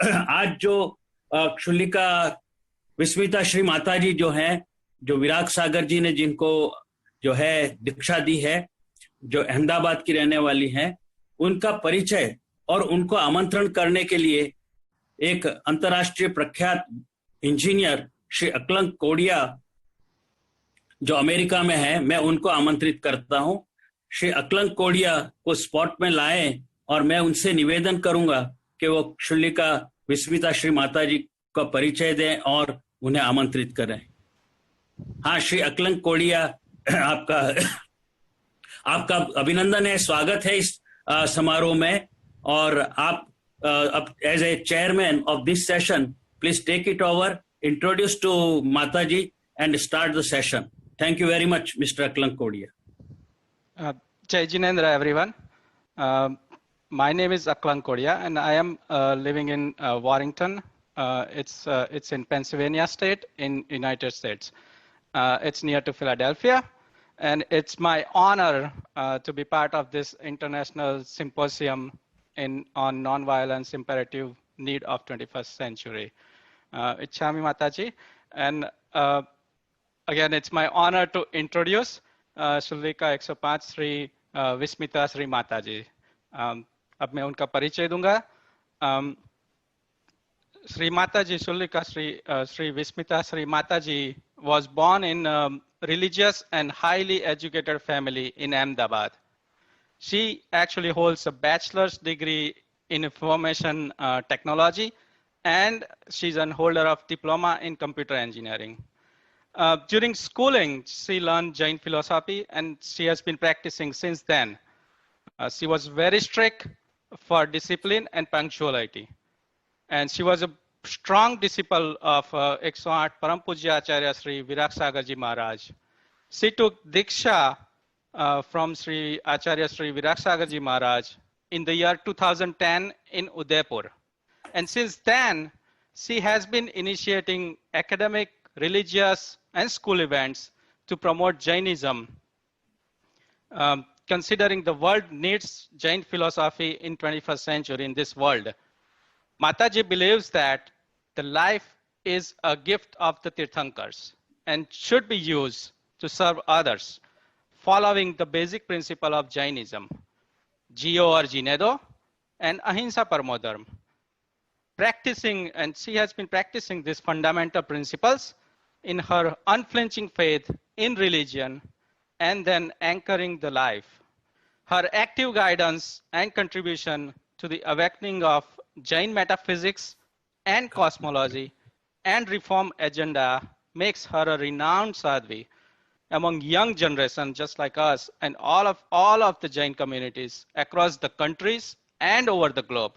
आज जो क्षुल्लिका विस्मिता श्री माता जी जो हैं, जो विराग सागर जी ने जिनको जो है दीक्षा दी है, जो अहमदाबाद की रहने वाली हैं, उनका परिचय और उनको आमंत्रण करने के लिए एक अंतर्राष्ट्रीय प्रख्यात इंजीनियर श्री अकलंक कोडिया जो अमेरिका में है, मैं उनको आमंत्रित करता हूं। श्री अकलंक कोडिया को स्पॉट में लाएं और मैं उनसे निवेदन करूंगा कि वो क्षुल्लिका विस्मिता श्री माता जी का परिचय दें और उन्हें आमंत्रित करें। हाँ, श्री अकलंक कोडिया, आपका आपका अभिनंदन है, स्वागत है इस समारोह में। और आप अब as a chairman of this session, please take it over, introduce to Mata ji and start the session. Thank you very much, Mr. Aklank Kodia. Jai Jinendra, everyone. My name is Aklank Kodia, and I am living in Warrington. It's in Pennsylvania State in United States. It's near to Philadelphia, and it's my honor to be part of this international symposium on nonviolence imperative need of 21st century. Ichhami Mataji, and again, it's my honor to introduce क्षुल्लिका 105 Shri Vismita Shri Mata जी. अब मैं उनका परिचय दूंगा. श्री माता जी, क्षुल्लिका श्री विस्मिता श्री माता जी was born in a religious and highly educated family in Ahmedabad. She actually holds a bachelor's degree in information technology, and she's a holder of diploma in computer engineering. During schooling, she learned Jain philosophy, and she has been practicing since then. She was very strict for discipline and punctuality. And she was a strong disciple of 108 Param Pujya Acharya Sri Virag Sagar Ji Maharaj. She took Diksha from Sri Acharya Sri Virag Sagar Ji Maharaj in the year 2010 in Udaipur. And since then, she has been initiating academic, religious, and school events to promote Jainism, considering the world needs Jain philosophy in 21st century in this world. Mataji believes that the life is a gift of the Tirthankars and should be used to serve others, following the basic principle of Jainism, Jiyo or Jinedo, and Ahimsa Paramo Dharma. Practicing, and she has been practicing these fundamental principles in her unflinching faith in religion, and then anchoring the life. Her active guidance and contribution to the awakening of Jain metaphysics and cosmology and reform agenda makes her a renowned sadhvi among young generation just like us and all of the Jain communities across the countries and over the globe.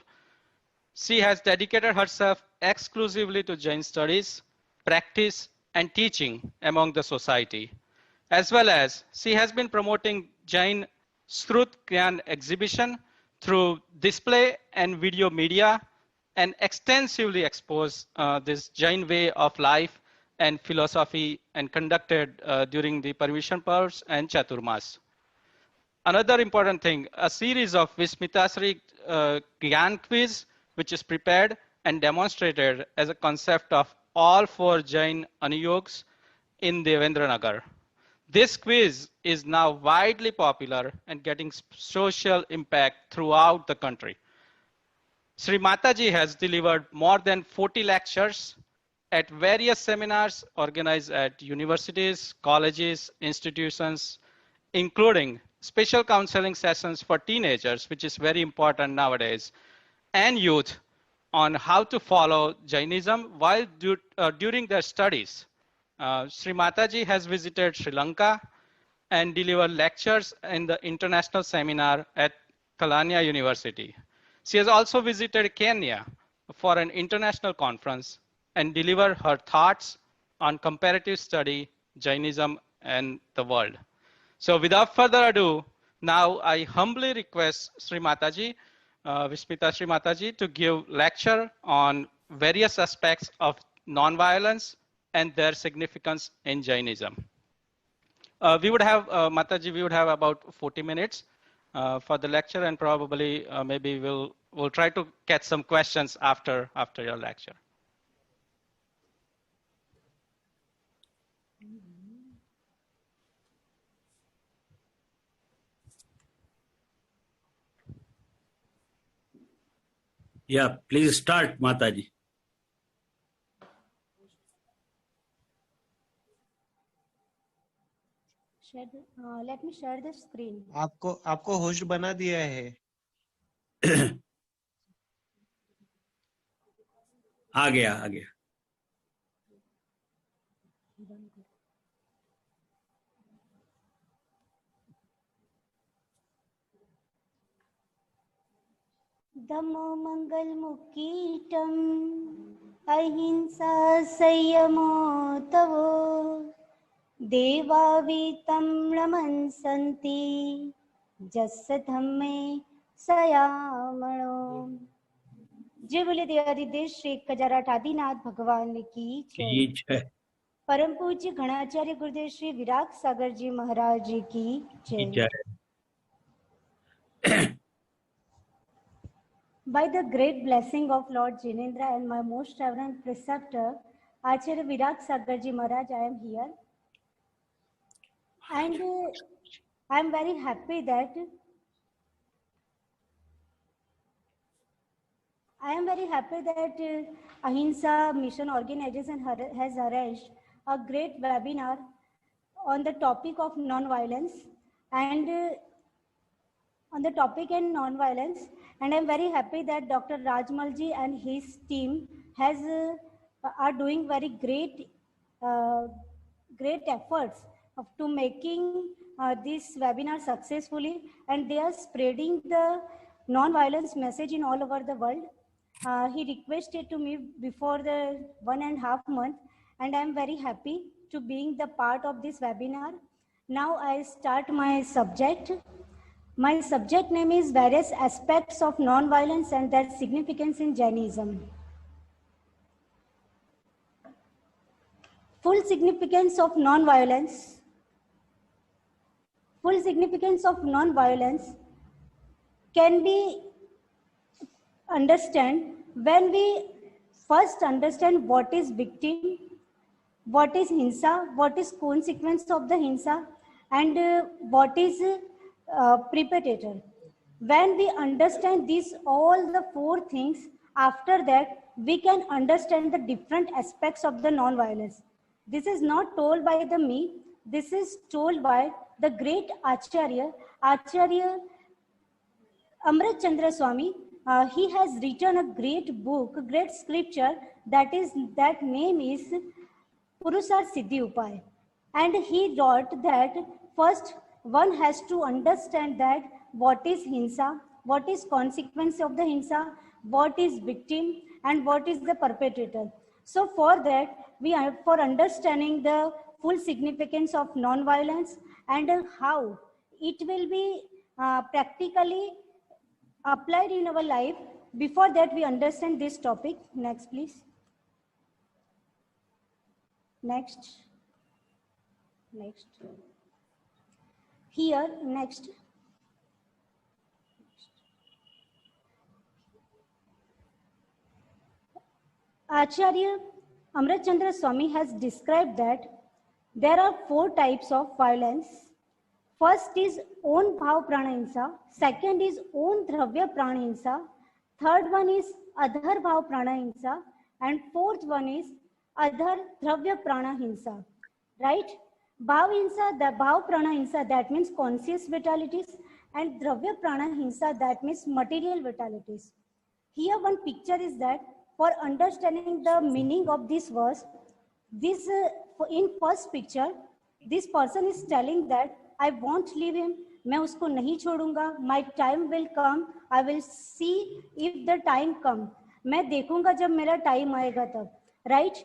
She has dedicated herself exclusively to Jain studies, practice, and teaching among the society, as well as she has been promoting Jain Srut Gyan exhibition through display and video media, and extensively exposed this Jain way of life and philosophy, and conducted during the Parvishan Pars and Chaturmas. Another important thing, a series of Vismitasri Gyan quiz, which is prepared and demonstrated as a concept of all four Jain Anuyogs in Devendranagar. This quiz is now widely popular and getting social impact throughout the country. Sri Mataji has delivered more than 40 lectures at various seminars organized at universities, colleges, institutions, including special counseling sessions for teenagers, which is very important nowadays, and youth, on how to follow Jainism while during their studies. Sri Mataji has visited Sri Lanka and delivered lectures in the international seminar at Kalania University. She has also visited Kenya for an international conference and delivered her thoughts on comparative study, Jainism, and the world. So without further ado, now I humbly request Sri Mataji, Vismita Sri Mataji, to give lecture on various aspects of nonviolence and their significance in Jainism. We would have, Mataji, we would have about 40 minutes for the lecture, and probably maybe we'll we'll try to get some questions after your lecture. Yeah, please start, Mataji. Let me share the screen. आपको host बना दिया है. आ गया. दमो मंगल मुकीटम अहिंसा संयमो तवो देवावीतं रमन्सन्ति जस्य धम्मे सयामणो. जय बोले देवाधिदेव श्री कजाराठ आदिनाथ भगवान की जय. परम पूज्य घणाचार्य गुरुदेव श्री विराग सागर जी महाराज जी की जय. By the great blessing of Lord Jinendra and my most reverend preceptor, Acharya Virag Sagarji Maharaj, I am here. And I am very happy that Ahimsa Mission Organization has arranged a great webinar on the topic of non-violence and and I'm very happy that Dr. Rajmalji and his team are doing very great efforts to making this webinar successfully, and they are spreading the non-violence message in all over the world. He requested to me before the 1.5 months, and I'm very happy to being the part of this webinar. Now I start my subject. My subject name is Various Aspects of Non-Violence and Their Significance in Jainism. Full significance of non-violence can be understood when we first understand what is victim, what is hinsa, what is consequence of the hinsa, and what is perpetrator. When we understand all the 4 things, after that we can understand the different aspects of the non-violence. This is not told by me, this is told by the great Acharya Amrit Chandra Swami. He has written a great book, a great scripture, that name is Purusharth Siddhi Upay. And he wrote that first one has to understand that what is hinsa, what is consequence of the hinsa, what is victim, and what is the perpetrator. So for that, for understanding the full significance of non-violence and how it will be practically applied in our life, before that we understand this topic. Next, please. Next. Here, next. Acharya Amrit Chandra Swami has described that there are 4 types of violence. First is own bhav pranahinsa, second is own dravya pranahinsa, third one is adhar bhav pranahinsa, and fourth one is adhar dravya pranahinsa. Right? Bhav pranahinsa, that means conscious vitalities, and dravya pranahinsa, that means material vitalities. Here one picture is that for understanding the meaning of this verse, in first picture, this person is telling that I won't leave him, मैं उसको नहीं छोड़ूंगा, my time will come, I will see if the time come, मैं देखूंगा जब मेरा time आएगा तब. Right?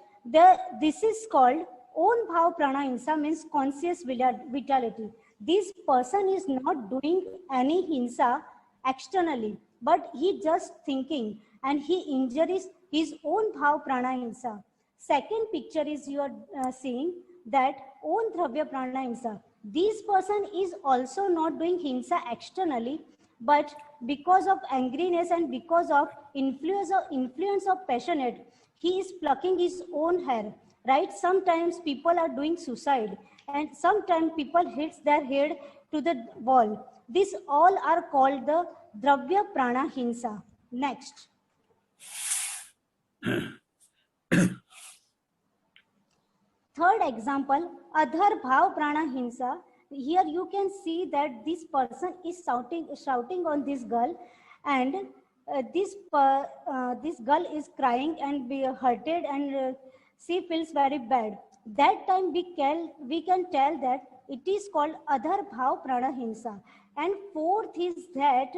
This is called own bhav pranahinsa, means conscious vitality. This person is not doing any hinsa externally, but he just thinking and he injures his own bhav pranahinsa. Second picture is you are seeing that own dravya pranahinsa. This person is also not doing hinsa externally, but because of angriness and because of influence of passionate, he is plucking his own hair, right? Sometimes people are doing suicide, and sometimes people hits their head to the wall. These all are called the Dravya Prana Hinsa. Next. Third example, Adhar Bhav Prana Hinsa. Here you can see that this person is shouting on this girl, and this girl is crying and be hurted, and she feels very bad. That time we can tell that it is called Adhar Bhav Prana Hinsa. And fourth is that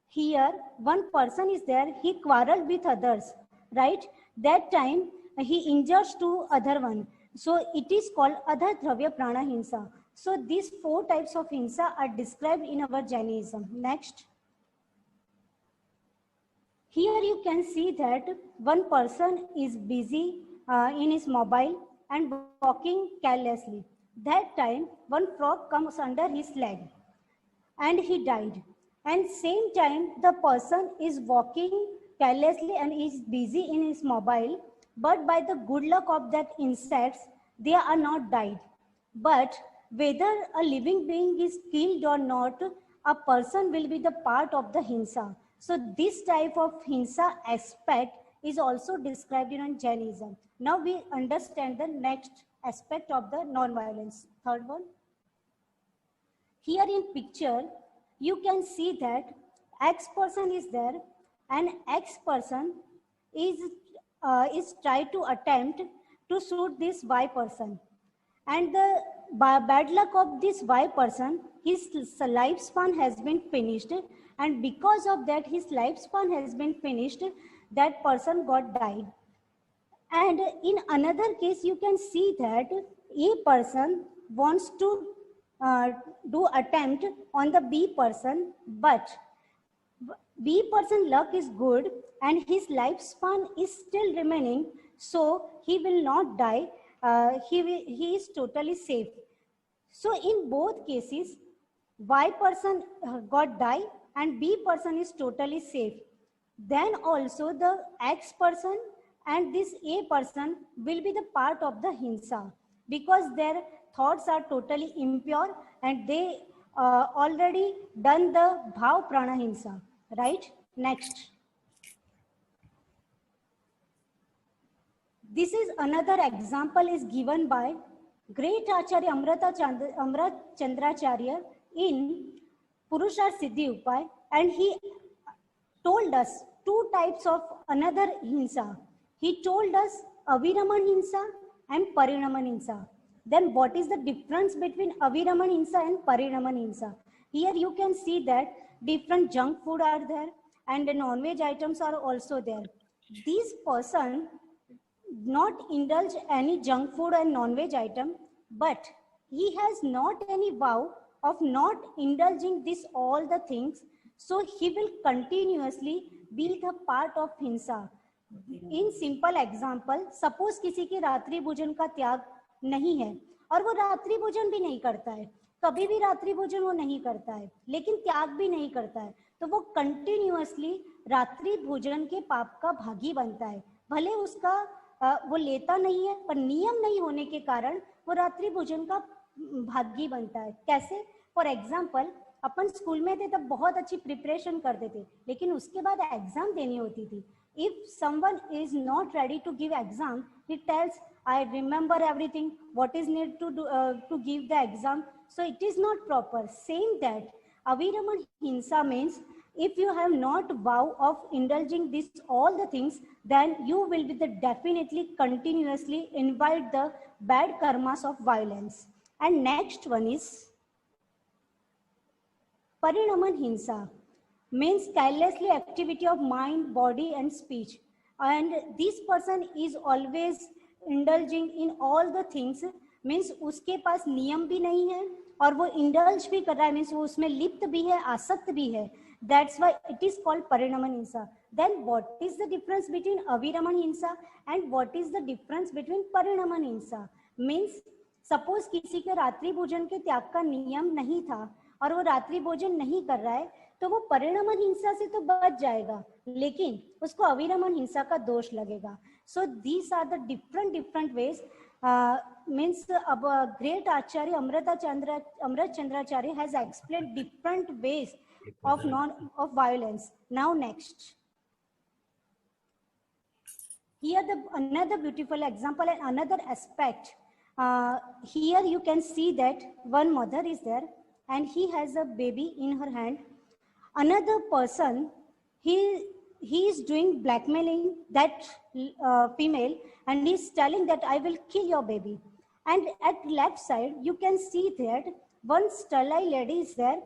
here one person is there, he quarreled with others, right? That time he injures to other one. So it is called Adhar Dravya Prana Hinsa. So these four types of hinsa are described in our Jainism. Next. Here you can see that one person is busy in his mobile and walking carelessly. That time one frog comes under his leg and he died. And same time the person is walking carelessly and is busy in his mobile, but by the good luck of that insects, they are not died. But whether a living being is killed or not, a person will be the part of the hinsa. So this type of hinsa aspect is also described in Jainism. Now we understand the next aspect of the non-violence. Third one. Here in picture, you can see that X person is there, and X person is try to attempt to shoot this Y person. And the bad luck of this Y person, his lifespan has been finished, and because of that his lifespan has been finished, that person got died. And in another case, you can see that A person wants to do attempt on the B person, but B person luck is good and his lifespan is still remaining, so he will not die. He is totally safe. So in both cases, Y person got die and B person is totally safe. Then also the X person and this A person will be the part of the hinsa, because their thoughts are totally impure and they already done the bhav prana hinsa, right? Next. This is another example is given by great Acharya Amrit Chandracharya in Purusharth Siddhi Upay, and he told us two types of another hinsa. He told us Aviraman hinsa and Parinaman hinsa. Then what is the difference between Aviraman hinsa and Parinaman hinsa? Here you can see that different junk food are there and the non-veg items are also there. These person not indulge any junk food and non-veg item, but he has not any vow of not indulging this all the things, so he will continuously be the part of hinsa. In simple example, suppose किसी की रात्रि भोजन का त्याग नहीं है और वो रात्रि भोजन भी नहीं करता है, कभी भी रात्रि भोजन वो नहीं करता है, लेकिन त्याग भी नहीं करता है, तो वो कंटिन्यूअसली रात्रि भोजन के पाप का भागी बनता है। भले उसका वो लेता नहीं है, पर नियम नहीं होने के कारण वो रात्रि भोजन का भागी बनता है। कैसे? फॉर एग्जाम्पल, अपन स्कूल में थे तब बहुत अच्छी प्रिपरेशन करते थे, लेकिन उसके बाद एग्जाम देनी होती थी। If someone is not ready to give exam, he tells, I remember everything, what is needed to do to give the exam. So it is not proper. Same that Aviraman hinsa means if you have not vow of indulging this all the things, then you will be definitely continuously invite the bad karmas of violence. And next one is Parinaman hinsa. Means carelessly activity of mind, body and speech, and this person is always indulging in all the things, means उसके पास नियम भी नहीं है और वो indulge भी कर रहा है, means वो उसमें लिप्त भी है, आसक्त भी है. That's why it is called Parinaman hinsa. Then what is the difference between Aviraman hinsa and what is the difference between Parinaman hinsa? Means suppose किसी के रात्रि भोजन के त्याग का नियम नहीं था और वो रात्रि भोजन नहीं कर रहा है, तो वो परिणमन हिंसा से तो बच जाएगा, लेकिन उसको अविरमण हिंसा का दोष लगेगा. So these are the different ways. Means great Acharya Amrit Chandracharya has explained different ways of violence. Now next, here another beautiful example and another aspect. Here you can see that one mother is there and he has a baby in her hand. Another person, he is doing blackmailing that female, and he is telling that I will kill your baby. And at left side you can see that one sterile lady is there.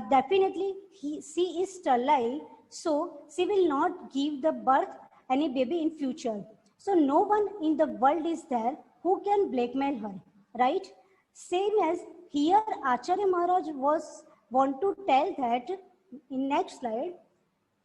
Definitely she is sterile, so she will not give the birth any baby in future. So no one in the world is there who can blackmail her, right? Same as here Acharya Maharaj want to tell that in next slide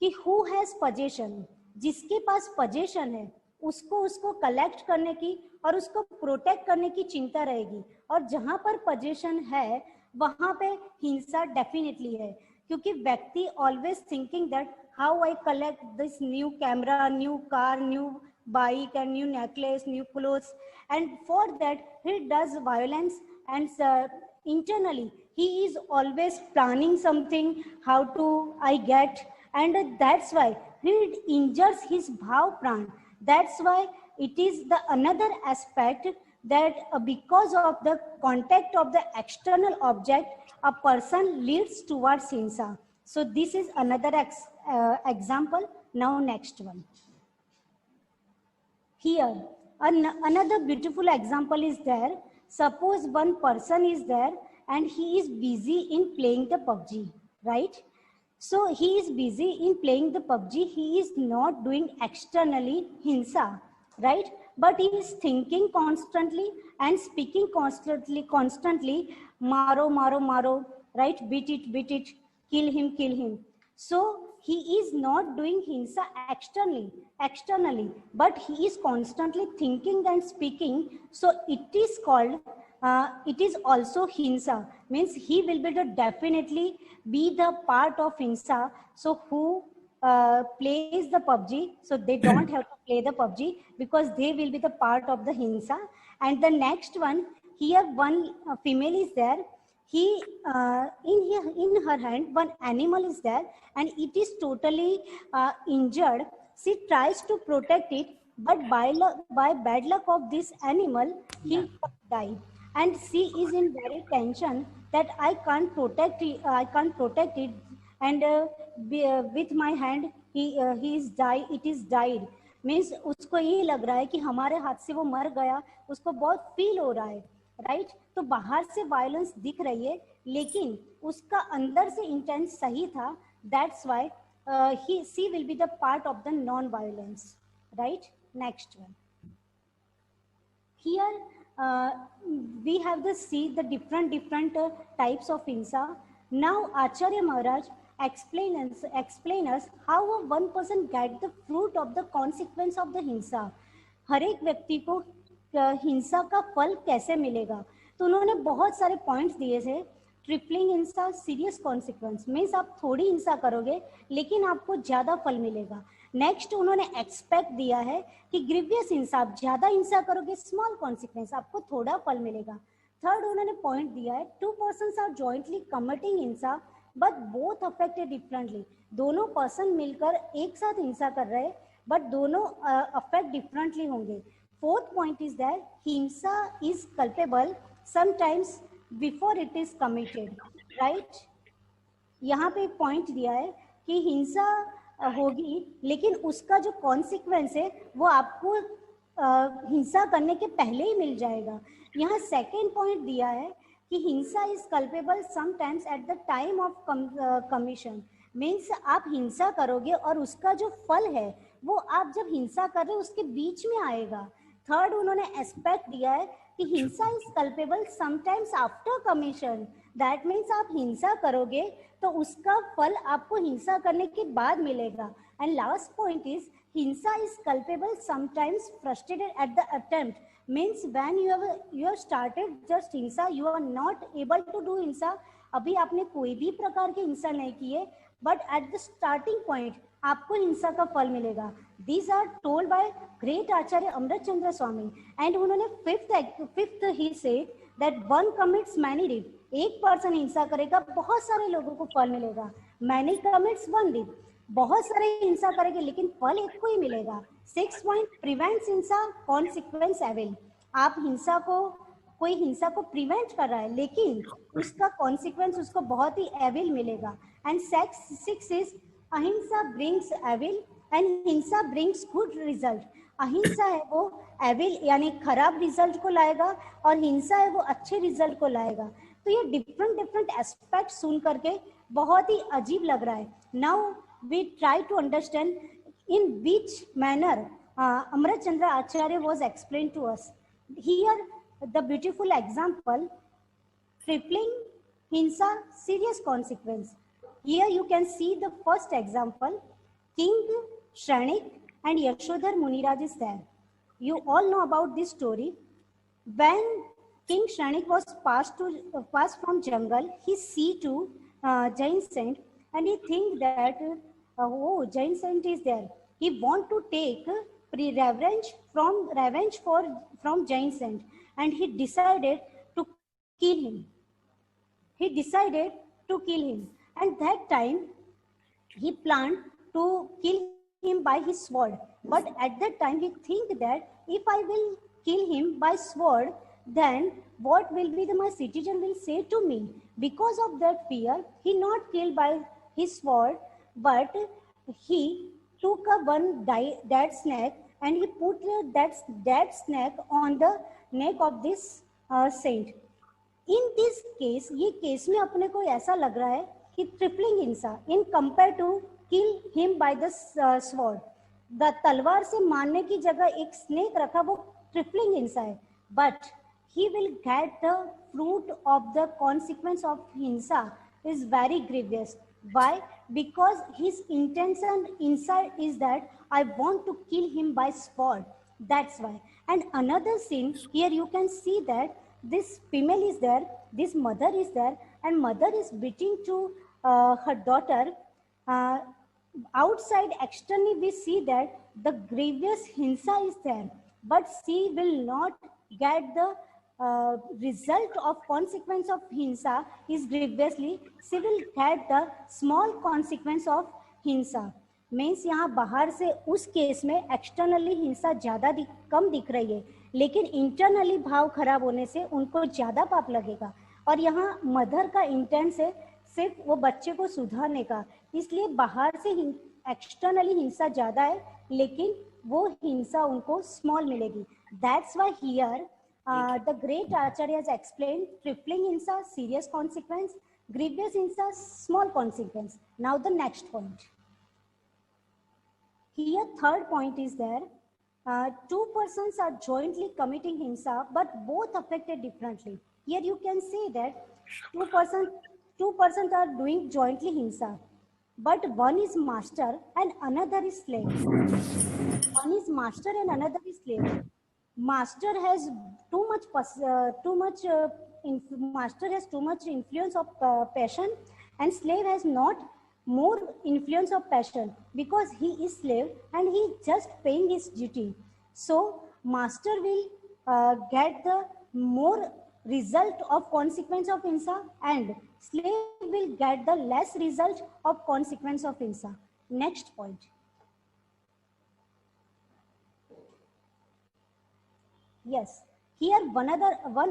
कि who has possession, जिसके पास possession है उसको collect करने की और उसको protect करने की चिंता रहेगी. और जहां पर पोजीशन है वहां पे हिंसा डेफिनेटली है, क्योंकि व्यक्ति always thinking that how I collect this new camera, new car, new bike and new necklace, new clothes, and for that he does violence and internally he is always planning something, how to I get, and that's why he injures his bhav pran. That's why it is the another aspect that because of the contact of the external object, a person leads towards hinsa. So this is another example. Now next one. Here another beautiful example is there. Suppose one person is there and he is busy in playing the PUBG, right? So he is busy in playing the PUBG. He is not doing externally hinsa, right? But he is thinking constantly and speaking constantly, maro, maro, maro, right? Beat it, kill him. So he is not doing hinsa externally, but he is constantly thinking and speaking. So it is called, it is also hinsa. Means he will be definitely be the part of hinsa. So who plays the PUBG, so they don't have to play the PUBG because they will be the part of the hinsa. And the next one, here one female is there. He in her hand one animal is there and it is totally injured. She tries to protect it, but by bad luck of this animal, he died, and she is in very tension that I can't protect it, and with my hand it is died. Means उसको ये लग रहा है कि हमारे हाथ से वो मर गया, उसको बहुत फील हो रहा है, राइट? तो बाहर से वायलेंस दिख रही है लेकिन उसका अंदर से इंटेंट सही था. That's why she will be the part of the non violence, right? Next one. Here we have the different types of hinsa. Now Acharya Maharaj explain us how one person get the fruit of the consequence of the hinsa. हर एक व्यक्ति को हिंसा का फल कैसे मिलेगा, तो उन्होंने बहुत सारे पॉइंट्स दिए थे. ट्रिपलिंग हिंसा, सीरियस कॉन्सिक्वेंस, मीन्स आप थोड़ी हिंसा करोगे लेकिन आपको ज्यादा फल मिलेगा. नेक्स्ट उन्होंने एक्सपेक्ट दिया है कि ग्रीवियस हिंसा, आप ज्यादा हिंसा करोगे, स्मॉल कॉन्सिक्वेंस, आपको थोड़ा फल मिलेगा. थर्ड उन्होंने पॉइंट दिया है, two persons are jointly committing हिंसा बट बोथ अफेक्टेड डिफरेंटली. दोनों पर्सन मिलकर एक साथ हिंसा कर रहे हैं बट दोनों अफेक्ट डिफरेंटली होंगे. फोर्थ पॉइंट इज दैट हिंसा is culpable sometimes before it is committed, right? यहाँ पे एक पॉइंट दिया है कि हिंसा होगी लेकिन उसका जो कॉन्सिक्वेंस है वो आपको हिंसा करने के पहले ही मिल जाएगा. यहाँ सेकेंड पॉइंट दिया है कि हिंसा is culpable sometimes at the time of commission. Means आप हिंसा करोगे और उसका जो फल है वो आप जब हिंसा कर रहे हो उसके बीच में आएगा. थर्ड उन्होंने एस्पेक्ट दिया है कि हिंसा is culpable sometimes after commission. That means आप हिंसा करोगे तो उसका फल आपको हिंसा करने के बाद मिलेगा. And last point is himsa is culpable sometimes frustrated at the attempt. Means when you have started just himsa, you are not able to do himsa. अभी आपने कोई भी प्रकार की हिंसा नहीं की है but at the starting point आपको हिंसा का फल मिलेगा. These are told by great Acharya Amrit Chandra Swami. And उन्होंने fifth he say that one commits many deed. एक पर्सन हिंसा करेगा, बहुत सारे लोगों को फल मिलेगा. मैनी कमिट्स वन डीड, बहुत सारे हिंसा करेंगे लेकिन फल एक को ही मिलेगा. 6 पॉइंट प्रिवेंट्स हिंसा, कॉन्सिक्वेंस एविल. आप हिंसा को, कोई हिंसा को प्रिवेंट कर रहा है लेकिन उसका कॉन्सिक्वेंस उसको बहुत ही एविल मिलेगा. एंड 6 इज अहिंसा ब्रिंग्स एविल एंड हिंसा ब्रिंग्स गुड रिजल्ट. अहिंसा है वो एविल यानी खराब रिजल्ट को लाएगा और हिंसा है वो अच्छे रिजल्ट को लाएगा. तो ये डिफरेंट एस्पेक्ट सुन करके बहुत ही अजीब लग रहा है. Now we try to understand in which manner Amrit Chandra Acharya was explained to us. Here the beautiful example, tripling hinsa serious consequence. Here you can see the first example, King Shranik and Yashodhar Muniraj is there. You all know about this story. When King Shranik was passed from jungle, he see to Jain saint and he think that oh, Jain saint is there. He want to take revenge from Jain saint and he decided to kill him. And that time he planned to kill him by his sword. But at that time he think that if I will kill him by sword, then what will be my citizen will say to me. Because of that fear, he not killed by his sword, but he took one dead snake and he put that dead snake on the neck of this saint. In this case, ये case में अपने को ऐसा लग रहा है कि tripling हिंसा in compare to kill him by the sword. The तलवार से मारने की जगह एक स्नेक रखा, वो ट्रिपलिंग हिंसा है. But he will get the fruit of the consequence of hinsa is very grievous. Why? Because his intention inside is that I want to kill him by sword. That's why. And another scene here you can see that this female is there, this mother is there, and mother is beating to her daughter. Outside externally we see that the grievous hinsa is there, but she will not get the result of consequence of hinsa is grievously. She will get the small consequence of hinsa. Means यहाँ बाहर से उस case में externally हिंसा ज्यादा कम दिख रही है, लेकिन इंटरनली भाव खराब होने से उनको ज्यादा पाप लगेगा. और यहाँ मदर का इंटेंट है सिर्फ वो बच्चे को सुधारने का, इसलिए बाहर से एक्सटर्नली हिंसा ज्यादा है लेकिन वो हिंसा उनको स्मॉल मिलेगी. That's why here the great Acharya has explained tripling hinsa, serious consequence, grievous hinsa, small consequence. Now the next point. Here third point is there. Two persons are jointly committing hinsa, but both affected differently. Here you can see that two persons are doing jointly hinsa, but one is master and another is slave. One is master and another is slave. Master has too much influence of passion, and slave has not more influence of passion because he is slave and he just paying his duty. So master will get the more result of consequence of hinsa and slave will get the less result of consequence of hinsa. Next point. Yes, here one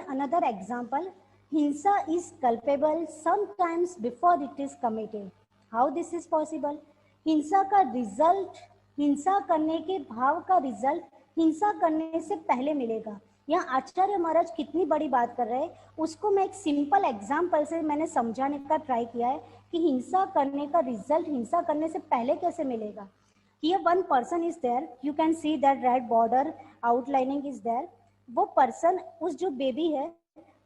another example. Hinsa is culpable sometimes before it is committed. How this is possible? हिंसा का result, हिंसा करने के भाव का result हिंसा करने से पहले मिलेगा. यहाँ आचार्य महाराज कितनी बड़ी बात कर रहे हैं, उसको मैं एक सिंपल एग्जाम्पल से मैंने समझाने का ट्राई किया है कि हिंसा करने का रिजल्ट हिंसा करने से पहले कैसे मिलेगा. Here one person is there, you can see that red border outlining is there. वो पर्सन उस जो बेबी है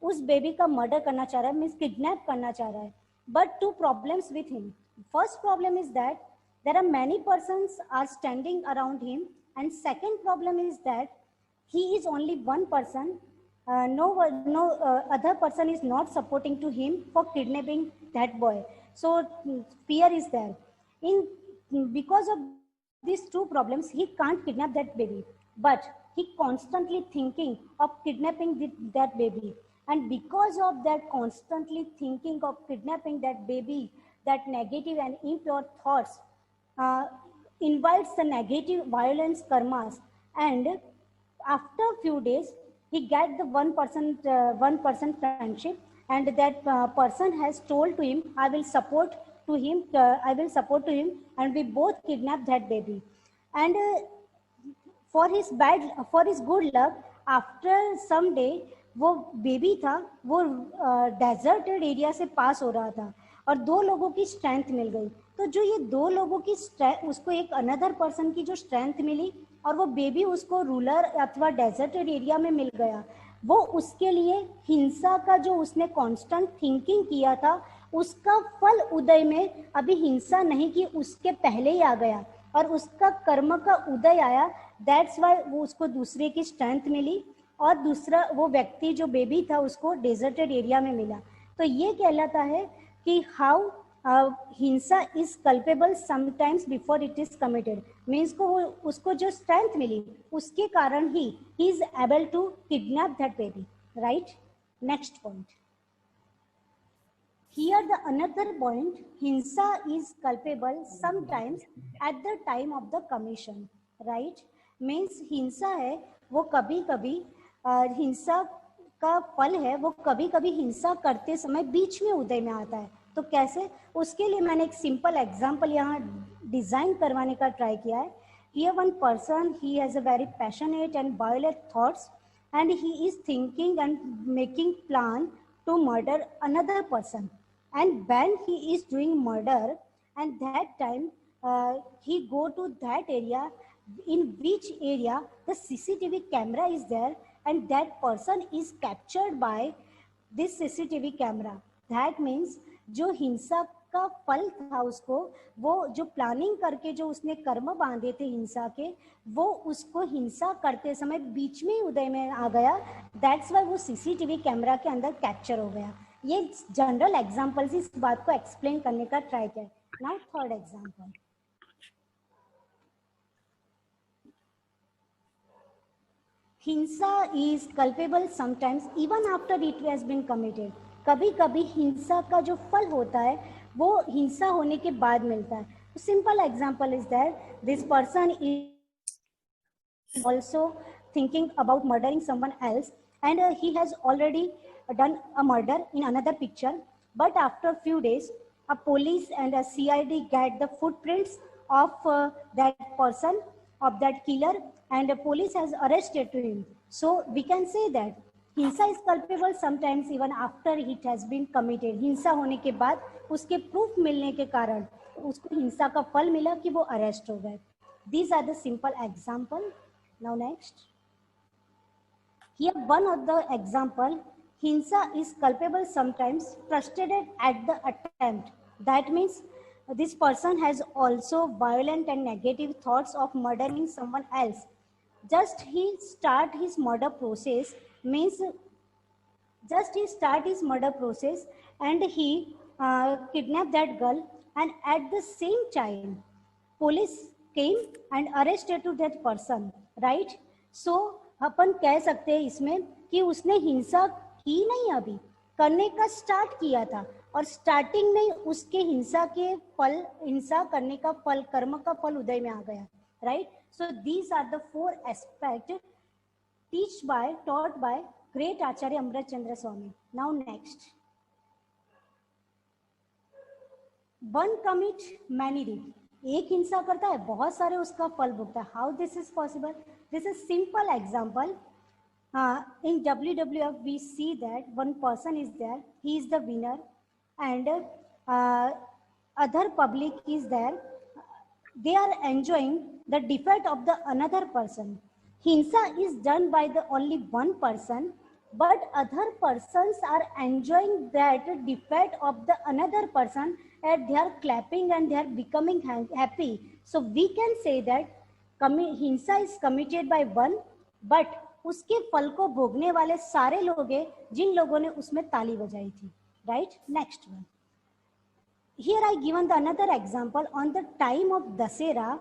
उस बेबी का मर्डर करना चाह रहा है, मीन्स किडनैप करना चाह रहा है. But two problems with him. First problem is that there are many persons are standing around him, and second problem is that he is only one person. No other person is not supporting to him for kidnapping that boy. So fear is there. Because of these two problems, he can't kidnap that baby, but he constantly thinking of kidnapping that baby. And because of that constantly thinking of kidnapping that baby, that negative and impure thoughts uh, invites the negative violence karmas. And after a few days, he get the 1% friendship, and that person has told to him, I will support to him, and we both kidnap that baby. And for his good luck, after some day वो baby था, वो deserted area से पास हो रहा था, और दो लोगों की स्ट्रेंथ मिल गई. तो जो ये दो लोगों की स्ट्रेंथ, उसको एक अनदर पर्सन की जो स्ट्रेंथ मिली, और वो बेबी उसको रूरल अथवा डेजर्टेड एरिया में मिल गया, वो उसके लिए हिंसा का जो उसने कांस्टेंट थिंकिंग किया था, उसका फल उदय में अभी हिंसा नहीं की, उसके पहले ही आ गया, और उसका कर्म का उदय आया. दैट्स वाई वो उसको दूसरे की स्ट्रेंथ मिली, और दूसरा वो व्यक्ति जो बेबी था उसको डेजर्टेड एरिया में मिला. तो ये कहलाता है कि हाउ हिंसा is culpable sometimes before it is committed. Means को उसको जो स्ट्रेंथ मिली, उसके कारण he is able to kidnap that baby. Right. Next point. Here the another point, hinsa is culpable sometimes at the time of the commission. Right. Means हिंसा है वो कभी कभी हिंसा का फल है, वो कभी कभी हिंसा करते समय बीच में उदय में आता है. तो कैसे, उसके लिए मैंने एक सिंपल एग्जांपल यहाँ डिजाइन करवाने का ट्राई किया है. Here one person, he has a very passionate and violent thoughts, and he is thinking and making plan to murder another person. And when he is doing murder, and that time he go to that area, in which area the CCTV camera is there, and that person is captured by this CCTV camera. That means जो हिंसा का फल था उसको, वो जो planning करके जो उसने कर्म बांधे थे हिंसा के, वो उसको हिंसा करते समय बीच में उदय में आ गया. दैट्स वाई वो सीसीटीवी कैमरा के अंदर कैप्चर हो गया. ये जनरल एग्जांपल से इस बात को एक्सप्लेन करने का ट्राई किया. Now third example. Himsa is culpable sometimes even after it has been committed. कभी कभी हिंसा का जो फल होता है वो हिंसा होने के बाद मिलता है. Simple example is that this person is also thinking about murdering someone else, and he has already done a murder in another picture, but after a few days a police and a CID get the footprints of that person, of that killer, and the police has arrested him. So we can say that हिंसा is culpable sometimes even after it has been committed. हिंसा होने के बाद उसके proof मिलने के कारण उसको हिंसा का फल मिला कि वो अरेस्ट हो गए. These are the simple example. Now next. Here one of the example, hinsa is culpable sometimes frustrated at the attempt. That means this person has also violent and negative thoughts of murdering someone else. Just he start his murder process, means just he start his murder process and he kidnapped that girl, and at the same time police came and arrested to that person. Right. So अपन कह सकते हैं इसमें कि उसने हिंसा की नहीं, अभी करने का स्टार्ट किया था, और स्टार्टिंग में उसके हिंसा के फल, हिंसा करने का फल, कर्म का फल उदय में आ गया. Right. So these are the 4 aspect taught by great Acharya Amrit Chandra Swami. Now next. One commit many deed. एक हिंसा करता है, बहुत सारे उसका फल भुगता है. How this is possible? This is simple example. In WWF we see that one person is there, he is the winner, and other public is there, they are enjoying the defeat of the another person. Hinsa is done by the only one person, but other persons are enjoying that defeat of the another person, and they are clapping and they are becoming happy. So we can say that हिंसा is committed by one, but उसके फल को भोगने वाले सारे लोग हैं जिन लोगों ने उसमें ताली बजाई थी. Right. Next one. here I given the another example. On the time of Dasera,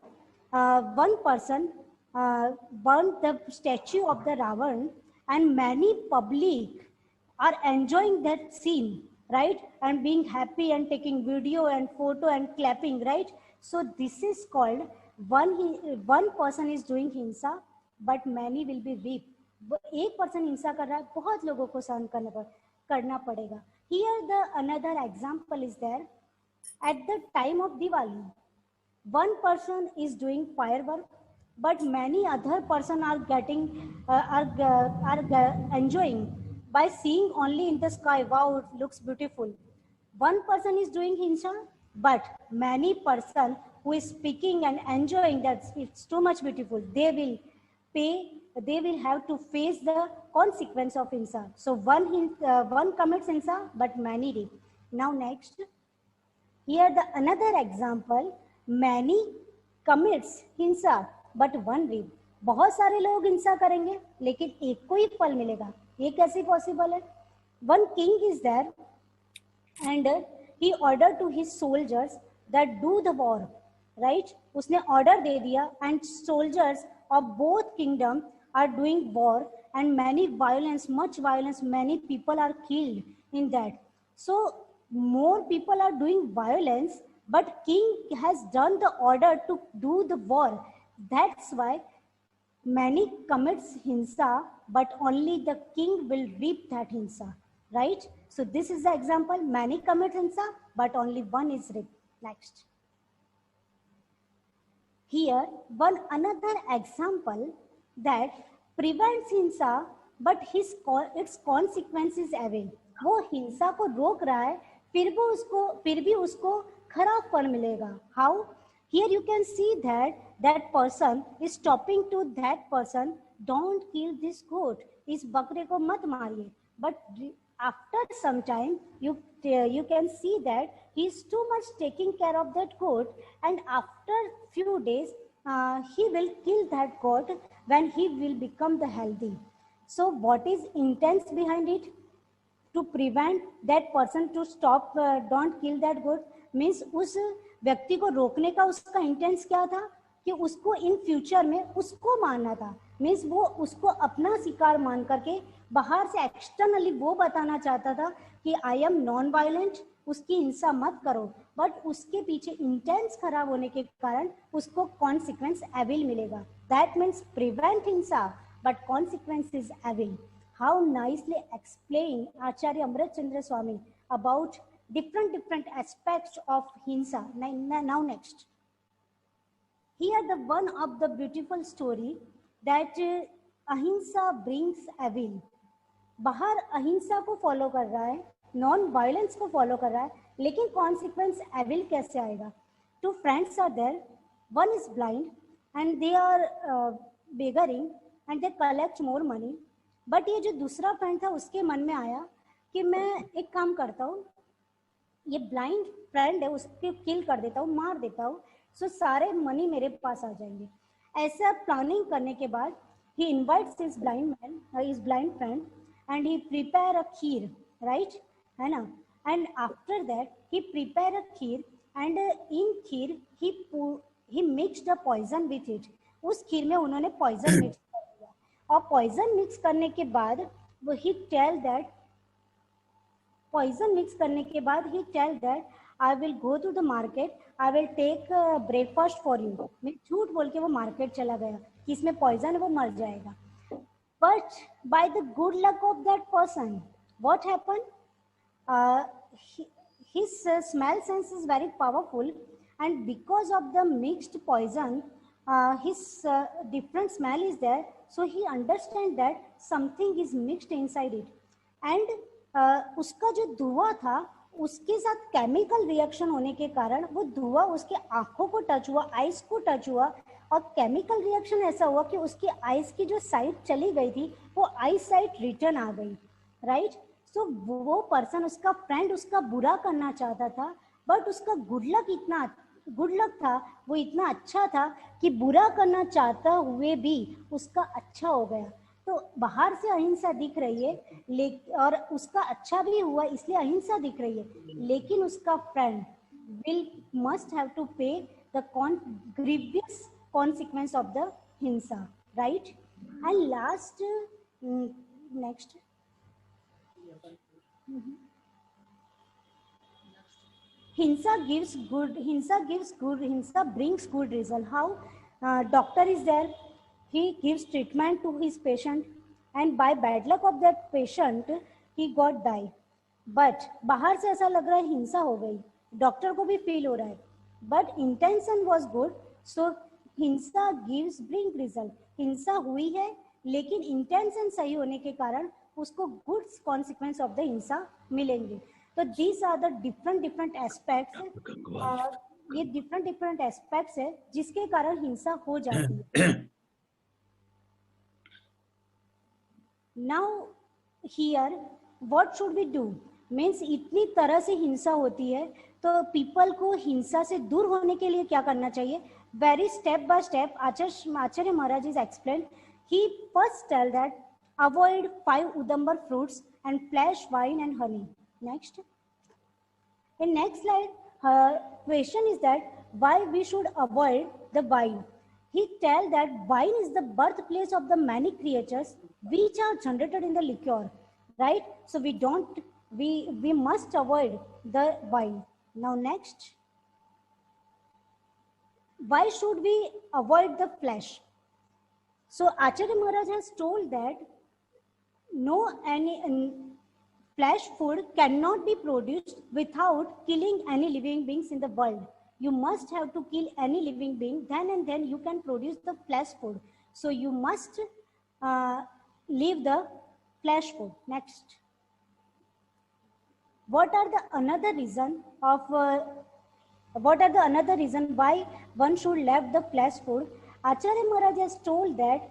one person burnt the statue of the Ravan, and many public are enjoying that scene, right? And being happy and taking video and photo and clapping, right? So this is called one person is doing hinsa, but many will be reaped. एक person हिंसा कर रहा है, बहुत लोगों को सहन करना पड़ेगा. Here the another example is there. At the time of Diwali, one person is doing firework, but many other person are enjoying by seeing only in the sky. Wow, it looks beautiful. One person is doing hinsa, but many person who is speaking and enjoying that it's too much beautiful, they will have to face the consequence of hinsa. So one commits hinsa, but many reap. Now next, here the another example, many commits hinsa, but one reap. बहुत सारे लोग हिंसा करेंगे, लेकिन एक को ही फल मिलेगा. ये कैसे पॉसिबल है? One king is there, and he ordered to his soldiers that do the war, right? उसने order दे दिया, and soldiers of both kingdom are doing war, and much violence, many people are killed in that. So more people are doing violence, but king has done the order to do the war. That's why many commits hinsa, but only the king will reap that hinsa, right? So this is the example, many commit hinsa, but only one is reaped. Next. Here one another example that prevents hinsa, but its consequences avail. वो हिंसा को रोक रहा है, फिर भी उसको खराब फल मिलेगा. How? Here you can see that person is stopping to that person, don't kill this goat, इस बकरे को मत मारिए. But after some time, you can see that he is too much taking care of that goat, and after few days he will kill that goat when he will become the healthy. So what is intent behind it? To prevent that person to stop, don't kill that goat, means उस व्यक्ति को रोकने का उसका intense क्या था कि उसको इन फ्यूचर में उसको मारना था. मीन्स वो उसको अपना शिकार मान करके बाहर से एक्सटर्नली वो बताना चाहता था कि आई एम नॉन वायलेंट, उसकी हिंसा मत करो. बट उसके पीछे इंटेंस खराब होने के कारण उसको कॉन्सिक्वेंस एविल मिलेगा. दैट मीन्स प्रिवेंट हिंसा but consequence is evil. How nicely explained Acharya Amrit Chandra Swami about different aspects of hinsa. Now next. Here the one of the beautiful story that अहिंसा brings evil. बाहर अहिंसा को follow कर रहा है, non violence को follow कर रहा है, लेकिन कॉन्सिक्वेंस एविल कैसे आएगा? Two friends are there, one is blind and they are begging and they collect more money. But ये जो दूसरा फ्रेंड था उसके मन में आया कि मैं एक काम करता हूँ, ये ब्लाइंड फ्रेंड है उसके किल कर देता हूँ, मार देता हूँ, सो सारे मनी मेरे पास आ जाएंगे. ऐसा प्लानिंग करने के बाद he invites his blind friend and he prepare a kheer, right, है ना. And after that he prepare a kheer and in kheer he mixed the poison with it. उस खीर में उन्होंने पॉइजन मिक्स और पॉइजन मिक्स करने के बाद वो he tell that I will go to the market, I will take breakfast for you. मैं झूठ बोल के वो मार्केट चला गया कि इसमें पॉइजन है, वो मर जाएगा. But by the good luck of that person what happen, his smell sense is very powerful and because of the mixed poison his different smell is there, so he understand that something is mixed inside it. And उसका जो धुआं था उसके साथ chemical reaction होने के कारण वो धुआं उसके आंखों को टच हुआ, आइज को टच हुआ, और केमिकल रिएक्शन ऐसा हुआ कि उसकी आइज की जो साइट चली गई थी वो आई साइट रिटर्न आ गई, राइट. सो वो पर्सन, उसका फ्रेंड उसका बुरा करना चाहता था, बट उसका गुड लक था, वो इतना अच्छा था कि बुरा करना चाहता हुए भी उसका अच्छा हो गया. तो बाहर से अहिंसा दिख रही है और उसका अच्छा भी हुआ इसलिए अहिंसा दिख रही है, लेकिन उसका friend will must have to pay the grievous consequence of the hinsa, right? And last, next. Hinsa brings good result. How? Doctor is there, he gives treatment to his patient, and by bad luck of that patient he got die. But बाहर से ऐसा लग रहा है हिंसा हो गई, doctor को भी फील हो रहा है, बट इंटेंशन वाज गुड, सो हिंसा गिव्स ब्रिंग रिजल्ट. हिंसा हुई है लेकिन इंटेंशन सही होने के कारण उसको गुड कॉन्सिक्वेंस ऑफ द हिंसा मिलेंगे. तो these are the different aspects. ये डिफरेंट एस्पेक्ट्स है जिसके कारण हिंसा हो जाती है. Now here what should we do? Means इतनी तरह से हिंसा होती है तो पीपल को हिंसा से दूर होने के लिए क्या करना चाहिए? Very step by step Acharya Maharaj is explain. He first tell that avoid 5 udambar fruits and flesh, wine and honey. Next. In next slide, question is that why we should avoid the wine. He tell that wine is the birthplace of the many creatures which are generated in the liquor, right? So we must avoid the wine. Now next, why should we avoid the flesh? So Acharya Maharaj has told that no any flesh food cannot be produced without killing any living beings in the world. You must have to kill any living being, then and then you can produce the flesh food. So you must leave the flesh food. Next. What are the another reason why one should leave the flesh food? Acharya Maharaj has told that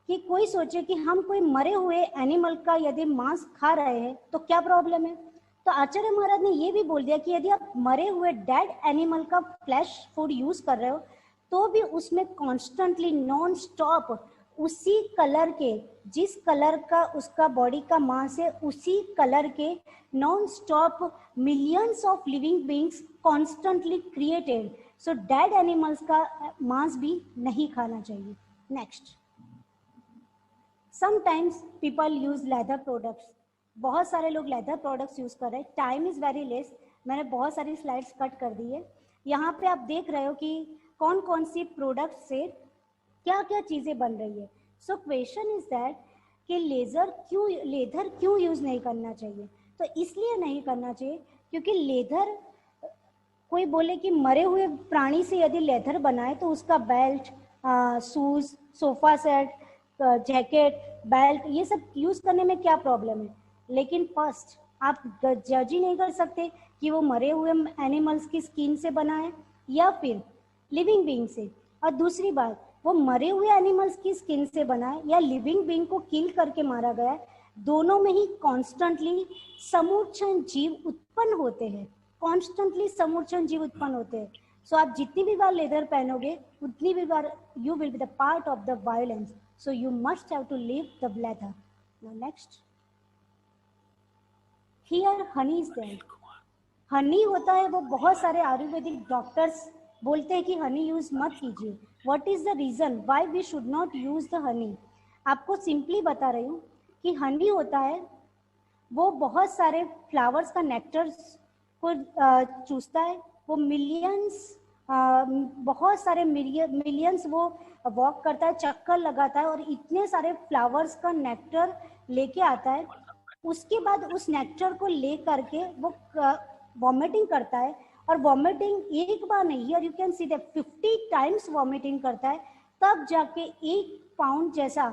कि कोई सोचे कि हम कोई मरे हुए animal का यदि मांस खा रहे हैं तो क्या प्रॉब्लम है. तो आचार्य महाराज ने ये भी बोल दिया कि यदि आप मरे हुए डेड एनिमल का फ्लैश फूड यूज कर रहे हो तो भी उसमें कॉन्स्टेंटली नॉन स्टॉप उसी कलर के, जिस कलर का उसका बॉडी का मांस है उसी कलर के non stop millions of living beings constantly created. So dead animals का मांस भी नहीं खाना चाहिए. Next. Sometimes people use leather products. बहुत सारे लोग लेदर प्रोडक्ट्स यूज कर रहे हैं. टाइम इज वेरी लेस, मैंने बहुत सारी स्लाइड्स कट कर दी है. यहाँ पे आप देख रहे हो कि कौन कौन सी प्रोडक्ट से क्या क्या चीजें बन रही है. सो क्वेश्चन इज दैट कि लेदर क्यों यूज नहीं करना चाहिए? तो इसलिए नहीं करना चाहिए क्योंकि लेदर, कोई बोले कि मरे हुए प्राणी से यदि लेदर बनाए तो उसका belt, shoes, sofa set, jacket, belt, ये सब यूज करने में क्या प्रॉब्लम है? लेकिन फर्स्ट आप जज ही नहीं कर सकते कि वो मरे हुए एनिमल्स की स्किन से बना है या फिर लिविंग बीइंग से. और दूसरी बात, वो मरे हुए एनिमल्स की स्किन से बना है या लिविंग बीइंग को किल करके मारा गया है, दोनों में ही कॉन्स्टेंटली समूर्छन जीव उत्पन्न होते हैं. कॉन्स्टेंटली समूर्छन जीव उत्पन्न होते हैं. सो आप जितनी भी बार लेदर पहनोगे उतनी भी बार you will be the part of the violence. So you must have to leave the leather. Now next. Here honey is there. Honey होता है, वो बहुत सारे आयुर्वेदिक डॉक्टर्स बोलते हैं कि हनी यूज मत कीजिए. What is the reason why we should not use the honey? आपको सिंपली बता रही हूँ कि हनी होता है वो बहुत सारे फ्लावर्स का नेक्टर को चूसता है. वो मिलियंस, बहुत सारे मिलियंस वो वॉक करता है, चक्कर लगाता है और इतने सारे फ्लावर्स का नेक्टर लेके आता है. उसके बाद उस नेक्टर को ले करके वो वॉमिटिंग करता है. और वॉमिटिंग एक बार नहीं, here you can see that 50 times vomiting करता है, तब जाके 1 पाउंड जैसा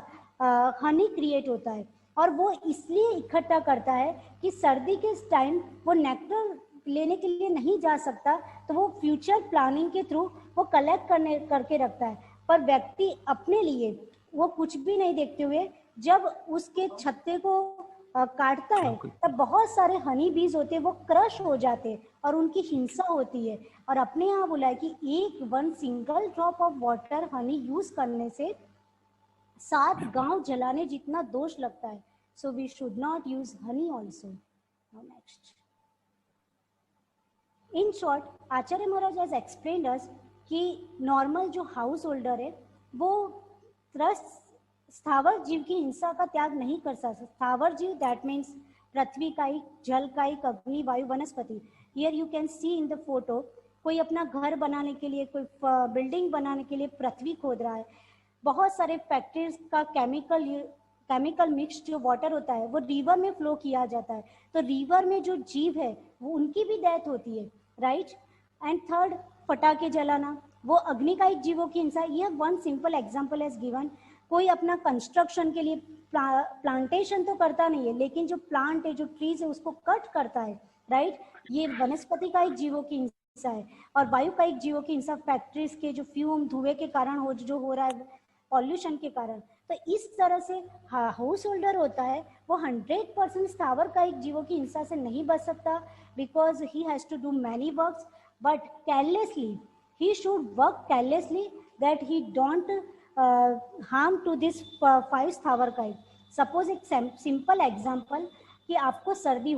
हनी क्रिएट होता है. और वो इसलिए इकट्ठा करता है कि सर्दी के टाइम वो नेक्टर लेने के लिए नहीं जा सकता, तो वो फ्यूचर प्लानिंग के थ्रू वो कलेक्ट करके रखता है. पर व्यक्ति अपने लिए वो कुछ भी नहीं देखते हुए जब उसके छत्ते को काटता है तब बहुत सारे हनी बीज होते हैं वो क्रश हो जाते हैं और उनकी हिंसा होती है. और अपने यहाँ बोला है कि 1 single drop of water honey use करने से 7 गांव जलाने जितना दोष लगता है. So we should not use honey also. Next. In short Acharya Maharaj has explained us कि नॉर्मल जो हाउस होल्डर है वो स्थावर जीव की हिंसा का त्याग नहीं कर सकता. स्थावर जीव दैट मीन्स पृथ्वी कायिक, जल कायिक, अग्नि, वायु, वनस्पति. Here you can see in the photo, कोई अपना घर बनाने के लिए, कोई बिल्डिंग बनाने के लिए पृथ्वी खोद रहा है. बहुत सारे फैक्ट्रीज का केमिकल मिक्स जो वाटर होता है वो रिवर में फ्लो किया जाता है. तो रिवर में जो जीव है वो उनकी भी डेथ होती है, राइट. एंड थर्ड, पटाखे जलाना, वो अग्निकायिक जीवों की हिंसा. ये one simple example has given. कोई अपना कंस्ट्रक्शन के लिए प्लांटेशन तो करता नहीं है, लेकिन जो प्लांट है, जो ट्रीज है, उसको कट करता है, राइट. ये वनस्पति कायिक जीवों की हिंसा है. और वायु कायिक जीवों की हिंसा फैक्ट्रीज के जो फ्यूम, धुएं के कारण जो हो रहा है, पॉल्यूशन के कारण. तो इस तरह से हाउस होल्डर होता है वो 100% स्थावर कायिक जीवों की हिंसा से नहीं बच सकता, because he has to do many works, but carelessly he should work carelessly that he don't harm to this 5 स्थावर कायिक. सपोज एक सिंपल एग्जांपल कि आपको सर्दी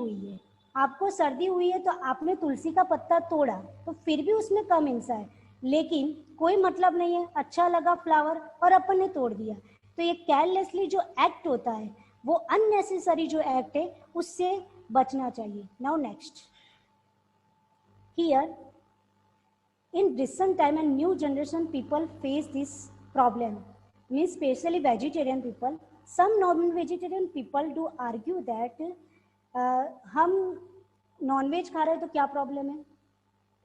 हुई है तो आपने तुलसी का पत्ता तोड़ा तो फिर भी उसमें कम हिंसा है, लेकिन कोई मतलब नहीं है, अच्छा लगा फ्लावर और अपन ने तोड़ दिया. तो ये केयरलेसली जो एक्ट होता है वो अननेसेसरी जो एक्ट है उससे बचना चाहिए. Now next, here in recent time and new generation people face this problem, means especially vegetarian people. Some non-vegetarian people do argue that हम नॉनवेज खा रहे हैं तो क्या प्रॉब्लम है.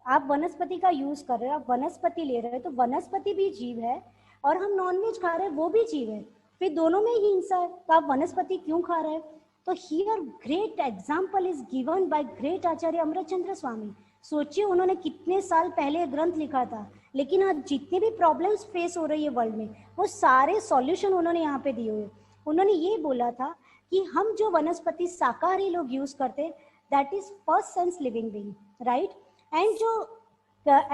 आप वनस्पति का यूज कर रहे हो, आप वनस्पति ले रहे हो, तो वनस्पति भी जीव है और हम नॉनवेज खा रहे हैं वो भी जीव है, फिर दोनों में ही हिंसा है, तो आप वनस्पति क्यों खा रहे हैं. तो here great example is given by great Acharya Amritchandra Swami. सोचिए उन्होंने कितने साल पहले ग्रंथ लिखा था, लेकिन आज जितने भी प्रॉब्लम्स फेस हो रही है वर्ल्ड में वो सारे सॉल्यूशन उन्होंने यहाँ पे दिए हुए. उन्होंने ये बोला था कि हम जो वनस्पति शाकाहारी लोग यूज करते that is first sense living being, right. And जो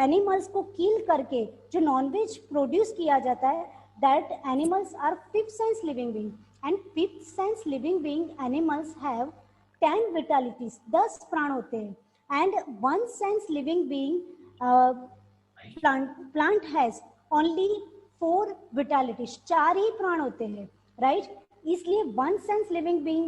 एनिमल्स को किल करके जो नॉनवेज प्रोड्यूस किया जाता है that animals are fifth sense living being. And fifth sense living being animals have 10 vitalities, 10 प्राण होते हैं. And one sense living being plant has only 4 vitalities, 4 ही प्राण होते हैं, राइट. इसलिए one sense living being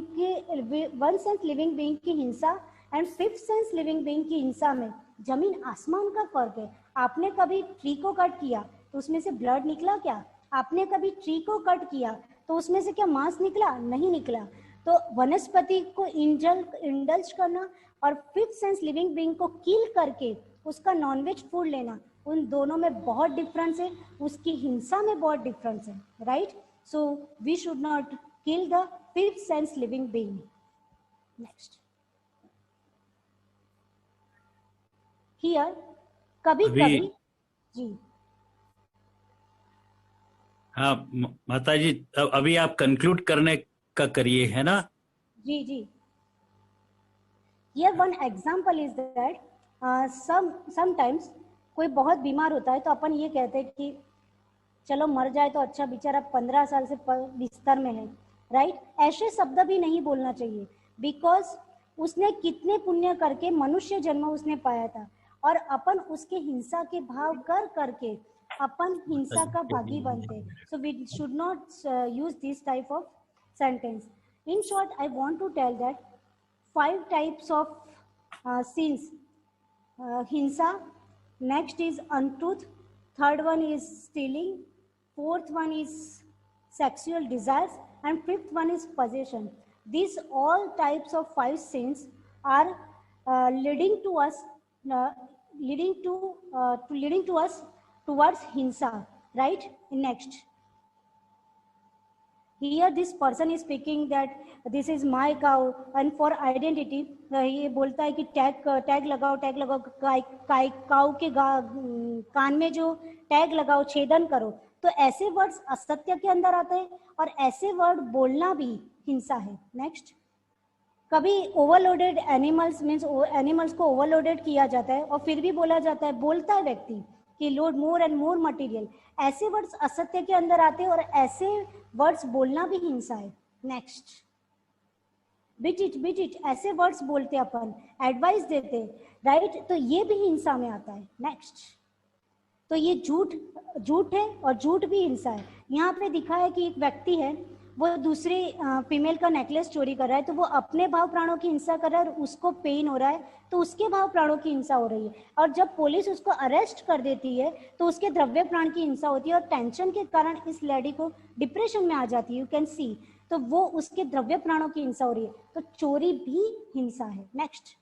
की हिंसा and 5th sense living being की हिंसा में जमीन आसमान का फर्क है. आपने कभी ट्री को कट किया तो उसमें से ब्लड निकला क्या? आपने कभी ट्री को कट किया तो उसमें से क्या मांस निकला? नहीं निकला. तो वनस्पति को इंडल्ज करना और 5th सेंस लिविंग बीइंग को किल करके उसका नॉनवेज फूड लेना, उन दोनों में बहुत डिफरेंस है, उसकी हिंसा में बहुत डिफरेंस है, right. So we should not kill the 5th sense living being. Next, here कभी जी. हाँ माता जी, अभी आप कंक्लूड करने का करिए, है ना. जी. Here one example is that sometimes कोई बहुत बीमार होता है तो अपन ये कहते हैं कि चलो मर जाए तो अच्छा, बेचारा 15 साल से बिस्तर में है, राइट. ऐसे शब्द भी नहीं बोलना चाहिए, बिकॉज उसने कितने पुण्य करके मनुष्य जन्म उसने पाया था और अपन उसके हिंसा के भाव करके अपन हिंसा का भागी बनते. So we should not use this type of sentence. In short, I want to tell that 5 types of sins. Hinsa, next is untruth, third one is stealing, fourth one is sexual desires, and 5th one is possession. These all types of 5 sins are leading to us towards hinsa, right. Next, here this person is speaking that this is my cow and for identity ये बोलता है कि tag लगाओ काऊ के कान में जो tag लगाओ, छेदन करो. तो ऐसे वर्ड्स असत्य के अंदर आते हैं और ऐसे वर्ड बोलना भी हिंसा है. नेक्स्ट, कभी ओवरलोडेड एनिमल्स मीन्स एनिमल्स को ओवरलोडेड किया जाता है और फिर भी बोलता है व्यक्ति कि load more and more material. ऐसे वर्ड्स असत्य के अंदर आते हैं और ऐसे वर्ड्स बोलना भी हिंसा है. नेक्स्ट, बीट इट, ऐसे वर्ड्स बोलते अपन, एडवाइस देते राइट, तो ये भी हिंसा में आता है। नेक्स्ट, तो ये झूठ है और झूठ भी हिंसा है। यहाँ पे दिखा है कि एक व्यक्ति है, वो दूसरी फीमेल का नेकलेस चोरी कर रहा है, तो वो अपने भाव प्राणों की हिंसा कर रहा है और उसको पेन हो रहा है, तो उसके भाव प्राणों की हिंसा हो रही है। और जब पुलिस उसको अरेस्ट कर देती है तो उसके द्रव्य प्राण की हिंसा होती है और टेंशन के कारण इस लेडी को डिप्रेशन में आ जाती है, यू कैन सी, तो वो उसके द्रव्य प्राणों की हिंसा हो रही है, तो चोरी भी हिंसा है। नेक्स्ट,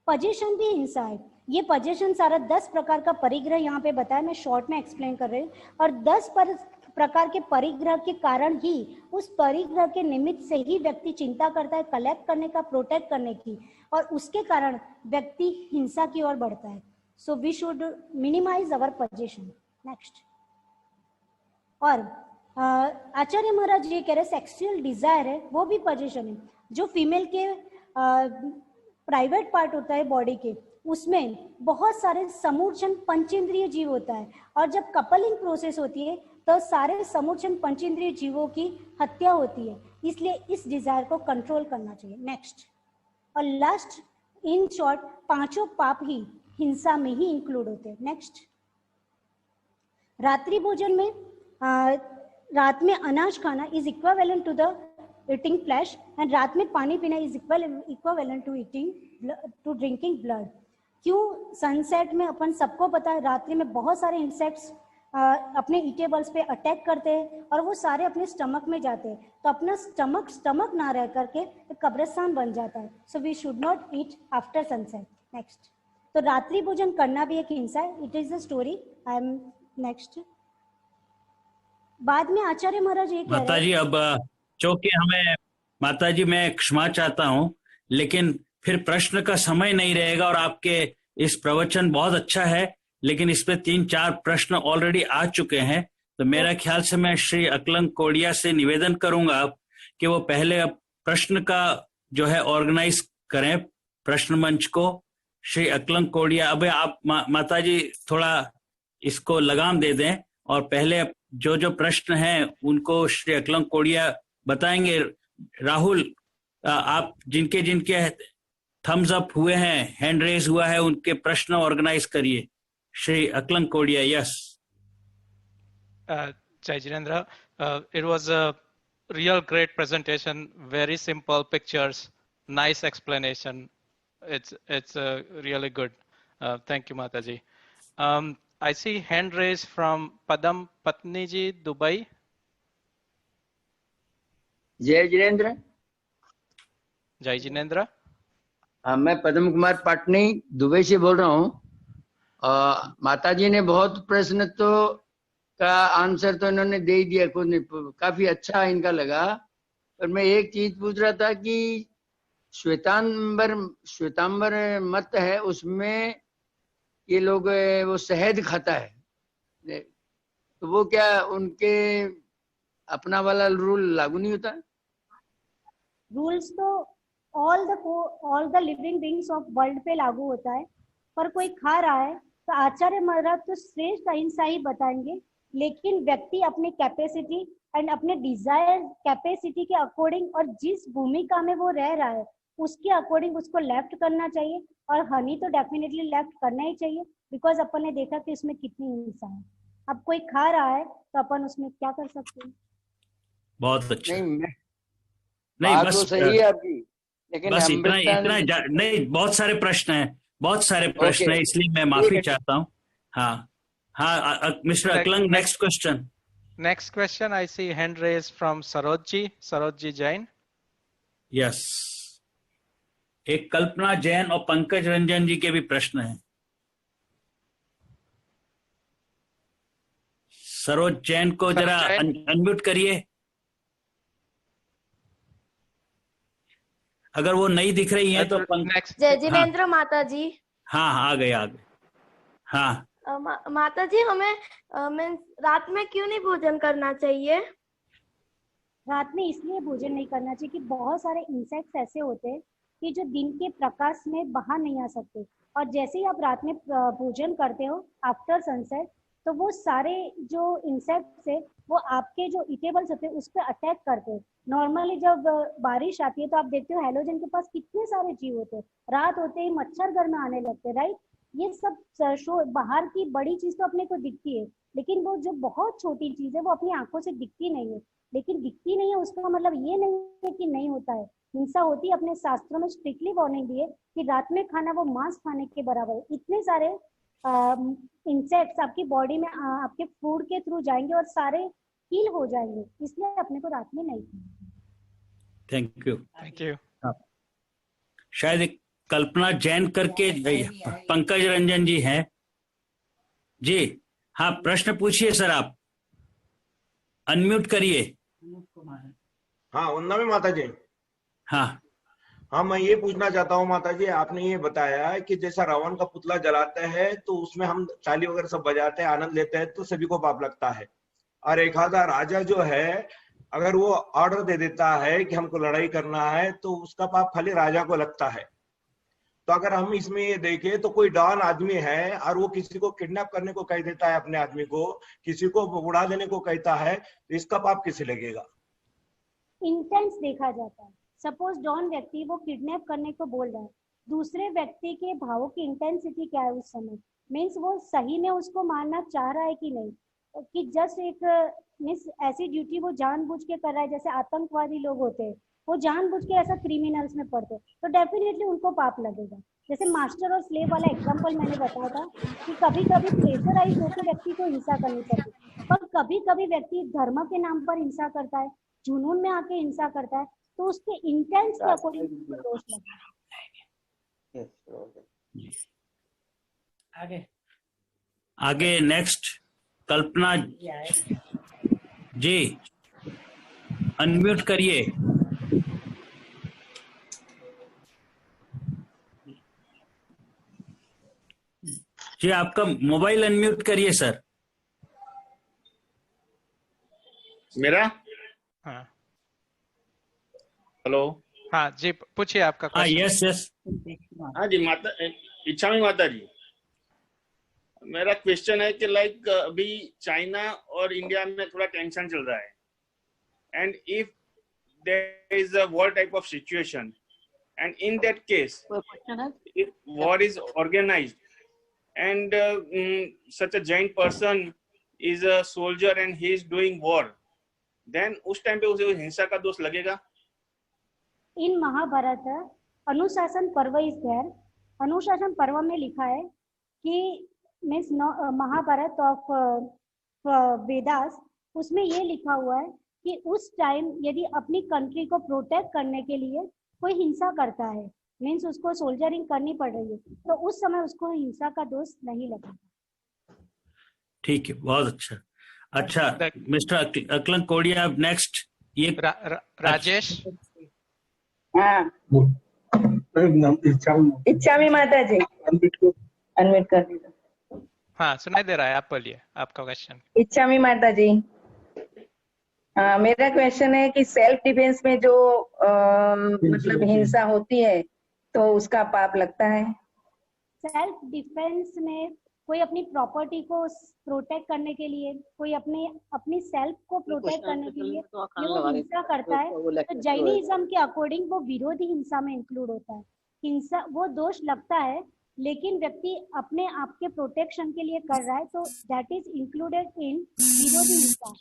पजेशन भी हिंसा है। ये पजेशन सारा 10 प्रकार का परिग्रह यहाँ पे बताया, मैं शॉर्ट में एक्सप्लेन कर रही हूँ। और 10 प्रकार के परिग्रह के कारण ही, उस परिग्रह के निमित्त से ही व्यक्ति चिंता करता है कलेक्ट करने का, प्रोटेक्ट करने की, और उसके कारण व्यक्ति हिंसा की ओर बढ़ता है। So we should minimise our possession. Next, और आचार्य महाराज ये कह रहे सेक्सुअल डिजायर है वो भी पजेशन है। जो फीमेल के प्राइवेट पार्ट होता है बॉडी के, उसमें बहुत सारे समूर्छन पंचेंद्रिय जीव होता है, और जब कपलिंग प्रोसेस होती है तो सारे समूर्छन पंचेंद्रिय जीवों की हत्या होती है, इसलिए इस डिजायर को कंट्रोल करना चाहिए। नेक्स्ट, और लास्ट, इन शॉर्ट, पांचों पाप ही हिंसा में ही इंक्लूड होते हैं। नेक्स्ट, रात्रि भोजन में रात में अनाज खाना is equivalent to the eating flesh, and रात में पानी पीना is equivalent to drinking blood. क्यों? सनसेट में अपन सबको पता है रात्रि में बहुत सारे इंसेक्ट्स अपने ईटेबल्स पे अटैक करते हैं और वो सारे अपने स्टमक में जाते हैं, तो अपना स्टमक ना रह करके कब्रिस्तान बन जाता है। So we should not eat after sunset. Next, तो रात्रि भोजन करना भी एक हिंसा है। It is the story. I am next. बाद में आचार्य महाराज ये कह रहे हैं, माताजी अब चूंकि हमें, माताजी मैं क्षमा चाहता हूं, लेकिन फिर प्रश्न का समय नहीं रहेगा, और आपके इस प्रवचन बहुत अच्छा है, लेकिन इस पे 3-4 प्रश्न ऑलरेडी आ चुके हैं, तो मेरा ख्याल से मैं श्री अकलंग कोड़िया से निवेदन करूंगा कि वो पहले अब प्रश्न का जो है ऑर्गेनाइज करें, प्रश्न मंच को। श्री अकलंग कोड़िया, अब आप माताजी थोड़ा इसको लगाम दे दें, और पहले जो जो प्रश्न हैं उनको श्री अकलंग कोड़िया बताएंगे। राहुल, आप जिनके जिनके थम्स अप हुए हैं, हैंड रेज हुआ है, उनके प्रश्न ऑर्गेनाइज करिए। Shri Akalank Kodia, yes. Jai Jinendra, it was a real great presentation, very simple pictures, nice explanation. It's really good. Thank you, Mataji. I see hand raised from Padam Patniji, Dubai. जय Jinendra. Jai Jinendra. मैं पद्म Kumar Patni Dubai से बोल रहा हूँ। माताजी ने बहुत प्रश्न तो का आंसर तो इन्होंने दे ही दिया, खुद ने काफी अच्छा इनका लगा। पर मैं एक चीज पूछ रहा था कि श्वेतांबर मत है, उसमें ये लोग वो शहद खाता है, तो वो क्या उनके अपना वाला रूल लागू नहीं होता? रूल्स तो all the living beings of world पे लागू होता है, पर कोई खा रहा है तो आचार्य महाराज तो श्रेष्ठ अहिंसा ही बताएंगे, लेकिन व्यक्ति अपने कैपेसिटी एंड अपने डिजायर कैपेसिटी के अकॉर्डिंग और जिस भूमिका में वो रह रहा है उसके अकॉर्डिंग उसको लेफ्ट करना चाहिए, और हनी तो डेफिनेटली लेफ्ट करना ही चाहिए, बिकॉज अपन ने देखा कि उसमें कितनी हिंसा है। अब कोई खा रहा है तो अपन उसमें क्या कर सकते हैं? बहुत अच्छा। नहीं बस तो सही है आपकी, लेकिन बस इतना नहीं, बहुत सारे प्रश्न हैं, बहुत सारे प्रश्न हैं, इसलिए मैं माफी चाहता हूँ। हाँ, mister Akalank, next question. Next question, I see hand raised from Sarojji Jain. Yes, एक कल्पना जैन और पंकज रंजन जी के भी प्रश्न हैं। सरोज जैन को जरा अनम्यूट करिए, अगर वो नहीं दिख रही है तो। जय जिनेन्द्र माता जी। हाँ, आ गए। हाँ, माता जी, हमें रात में क्यों नहीं भोजन करना चाहिए? रात में इसलिए भोजन नहीं करना चाहिए कि बहुत सारे इंसेक्ट्स ऐसे होते हैं कि जो दिन के प्रकाश में बाहर नहीं आ सकते, और जैसे ही आप रात में भोजन करते हो आफ्टर सनसेट, तो वो सारे जो इंसेक्ट्स है वो आपके जो इटेबल्स होते हैं उस पर अटैक करते हैं। नॉर्मली जब बारिश आती है तो आप देखते हो हैलोजन के पास कितने सारे जीव होते हैं, रात होते ही मच्छर घर में आने लगते हैं, राइट। ये सब शो बाहर की बड़ी चीज तो अपने को दिखती है, लेकिन वो जो बहुत छोटी चीज है वो अपनी आंखों से दिखती नहीं है। लेकिन दिखती नहीं है उसका मतलब ये नहीं है कि नहीं होता है, हिंसा होती है। अपने शास्त्रों में स्ट्रिक्टली वार्निंग दी है कि रात में खाना वो मांस खाने के बराबर है। इतने सारे इंसेक्ट्स आपकी बॉडी में आपके फूड के थ्रू जाएंगे और सारे किल हो जाएंगे, इसलिए अपने को रात में नहीं खाना। Thank you. Thank you. शायद एक कल्पना जैन करके पंकज रंजन जी हैं जी। हाँ, प्रश्न पूछिए सर, आप अनम्यूट करिए। हाँ, वंदना में माता जी। हाँ हाँ, मैं ये पूछना चाहता हूँ माता जी, आपने ये बताया है कि जैसा रावण का पुतला जलाते हैं तो उसमें हम ताली वगैरह सब बजाते हैं, आनंद लेते हैं, तो सभी को पाप लगता है। और एक आधा राजा जो है अगर वो ऑर्डर दे देता है कि हमको लड़ाई करना है तो उसका पाप खाली राजा को लगता है। तो अगर हम इसमें ये देखें तो कोई डॉन आदमी है और वो किसी को किडनैप करने को कह देता है, अपने आदमी को किसी को उड़ा देने को कहता है, तो इसका पाप किसे लगेगा? इंटेंस देखा जाता है। सपोज डॉन व्यक्ति वो किडनैप करने को बोल रहा है, दूसरे व्यक्ति के भावों की इंटेंसिटी क्या है उस समय, मीन्स वो सही में उसको मारना चाह रहा है कि नहीं, कि जस्ट एक मीन्स ऐसी ड्यूटी वो जानबूझ के कर रहा है। जैसे आतंकवादी लोग होते हैं वो जानबूझ के ऐसा क्रिमिनल्स में पड़ते हैं, तो डेफिनेटली उनको पाप लगेगा। जैसे मास्टर और स्लेव वाला एग्जांपल मैंने बताया था कि कभी कभी प्रेशराइज होकर व्यक्ति को हिंसा करनी पड़ती है, पर कभी कभी व्यक्ति धर्म के नाम पर हिंसा करता है, जुनून में आके हिंसा करता है, तो उसके इंटेंस के अकॉर्डिंग दोष लगेगा। आगे नेक्स्ट कल्पना जी, अनम्यूट करिए। जी, आपका मोबाइल अनम्यूट करिए सर। मेरा? हाँ हेलो। हाँ जी, पूछिए आपका हाँ, क्वेश्चन। Yes yes. हाँ जी, इच्छामी माता जी, मेरा क्वेश्चन है कि लाइक अभी चाइना और इंडिया में थोड़ा टेंशन चल रहा है, and if there is a war type of situation, and in that case if war is organised and such a giant person is a soldier and he is doing war, then उस time पे उसे हिंसा का दोष लगेगा? इन महाभारत अनुशासन पर्व is there. अनुशासन पर्व में लिखा है कि मीन्स महाभारत ऑफ वेदास, उसमें ये लिखा हुआ है कि उस टाइम यदि अपनी कंट्री को प्रोटेक्ट करने के लिए कोई हिंसा करता है, मीन्स उसको सोल्जरिंग करनी पड़ रही है, तो उस समय उसको हिंसा का दोष नहीं लगेगा। ठीक है, बहुत अच्छा। अच्छा, मिस्टर अकलन कोडिया नेक्स्ट। ये राजेश। हाँ, इच्छामी माता जी, अनम्यूट कर दीजिए। हाँ, सुनाई दे रहा है, आप बोलिए आपका क्वेश्चन। इच्छामी माता जी, मेरा क्वेश्चन है कि सेल्फ डिफेंस में जो मतलब हिंसा होती है तो उसका पाप लगता है? सेल्फ डिफेंस में कोई अपनी प्रॉपर्टी को प्रोटेक्ट करने के लिए, कोई अपनी सेल्फ को प्रोटेक्ट करने के लिए ये वो हिंसा करता है, तो जैनिज्म के अकॉर्डिंग वो विरोधी हिंसा में इंक्लूड होता है। हिंसा वो दोष लगता है, लेकिन व्यक्ति अपने आप के प्रोटेक्शन के लिए कर रहा है, तो दैट इज इंक्लूडेड इन विरोधी हिंसा।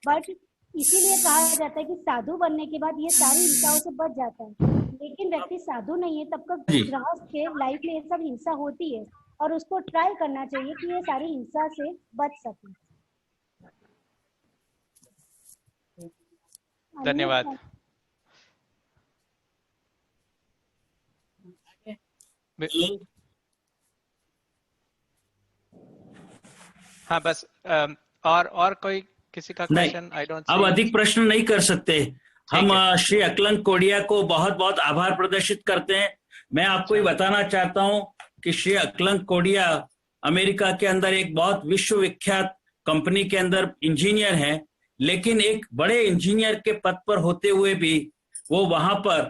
बट इसीलिए कहा जाता है कि साधु बनने के बाद ये सारी हिंसाओं से बच जाता है, लेकिन व्यक्ति साधु नहीं है तब तक गृहस्थ के लाइफ में ये सब हिंसा होती है, और उसको ट्राई करना चाहिए कि ये सारी हिंसा से बच सके। धन्यवाद। हाँ, बस और कोई किसी का क्वेश्चन? I don't. अब अधिक प्रश्न नहीं कर सकते हम। श्री अकलन कोडिया को बहुत बहुत आभार प्रदर्शित करते हैं। मैं आपको ये बताना चाहता हूं कि श्री अकलन कोडिया अमेरिका के अंदर एक बहुत विश्वविख्यात कंपनी के अंदर इंजीनियर हैं, लेकिन एक बड़े इंजीनियर के पद पर होते हुए भी वो वहां पर